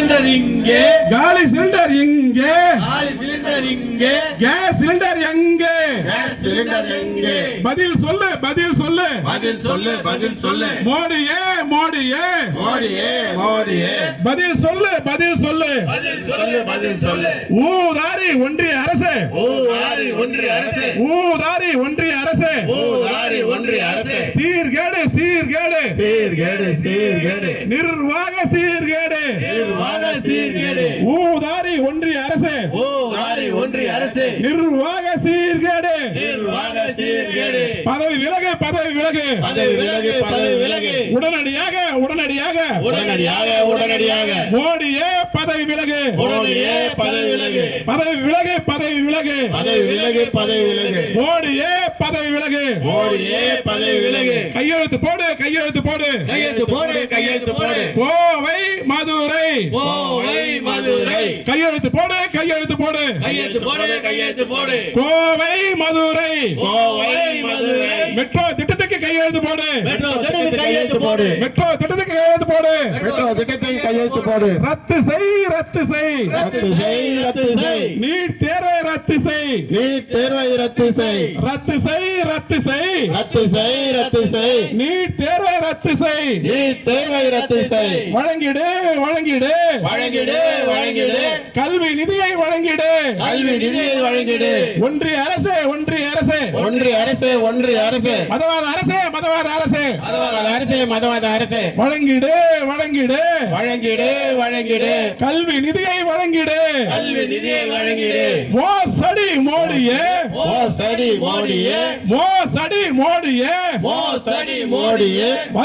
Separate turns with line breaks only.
Cylinder இங்கே,
காலி cylinder இங்கே,
காலி சிலிண்டர் இங்கே,
கேஸ் சிலிண்டர் எங்கே?
கேஸ் சிலிண்டர் எங்கே?
பதில் சொல்லு, பதில் சொல்லு,
பதில் சொல்லு, பதில் சொல்லு.
மோடியே, மோடியே,
மோடியே, மோடியே,
பதில் சொல்லு, பதில் சொல்லு,
பதில் சொல்லு, பதில் சொல்லு.
ஊதாரி ஒன்றிய அரசு,
ஊதாரி ஒன்றிய அரசு,
ஊதாரி ஒன்றிய அரசு,
ஊதாரி ஒன்றிய அரசு,
சீர்கேடு, சீர்கேடு,
சீர்கேடு, சீர்கேடு,
நிர்வாக சீர்கேடு,
நிர்வாக சீர்கேடு,
ஊதாரி ஒன்றிய அரசு,
ஊதாரி ஒன்றிய அரசு,
நிர்வாக சீர்கேடு,
நிர்வாக சீர்கேடு.
பதவி விலகு, பதவி விலகு,
பதவி விலகு, பதவி விலகு,
உடனடியாக, உடனடியாக,
உடனடியாக, உடனடியாக,
மோடியே பதவி விலகு,
மோடியே பதவி விலகு,
பதவி விலகு, பதவி விலகு,
பதவி விலகு, பதவி விலகு,
மோடியே பதவி விலகு,
மோடியே பதவி விலகு.
கையெழுத்து போடு, கையெழுத்து போடு,
கையெழுத்து போடு, கையெழுத்து போடு.
கோவை மதுரை,
கோவை மதுரை,
கையெழுத்து போடு, கையெழுத்து போடு,
கையெழுத்து போடு, கையெழுத்து போடு.
கோவை மதுரை,
கோவை மதுரை,
மெட்ரோ திட்டத்துக்கு கையெழுத்து போடு,
மெட்ரோ திட்டத்துக்கு கையெழுத்து போடு,
மெட்ரோ திட்டத்துக்கு கையெழுத்து போடு,
மெட்ரோ திட்டத்துக்கு கையெழுத்து போடு.
ரத்து செய், ரத்து செய்,
ரத்து செய், ரத்து செய்,
நீட் தேர்வை ரத்து செய்,
நீட் தேர்வை ரத்து செய்,
ரத்து செய், ரத்து செய்,
ரத்து செய், ரத்து செய்,
நீட் தேர்வை ரத்து செய்,
நீட் தேர்வை ரத்து செய்,
வழங்கிடு, வழங்கிடு,
வழங்கிடு, வழங்கிடு,
கல்வி நிதியை வழங்கிடு,
கல்வி நிதியை வழங்கிடு.
ஒன்றிய அரசு, ஒன்றிய அரசு,
ஒன்றிய அரசு, ஒன்றிய அரசு,
மதவாத அரசு, மதவாத அரசு,
மதவாத அரசு, மதவாத அரசு,
வழங்கிடு, வழங்கிடு,
வழங்கிடு, வழங்கிடு,
கல்வி நிதியை வழங்கிடு,
கல்வி நிதியை வழங்கிடு.
மோசடி மோடியே,
மோசடி மோடியே,
மோசடி மோடியே,
மோசடி மோடியே,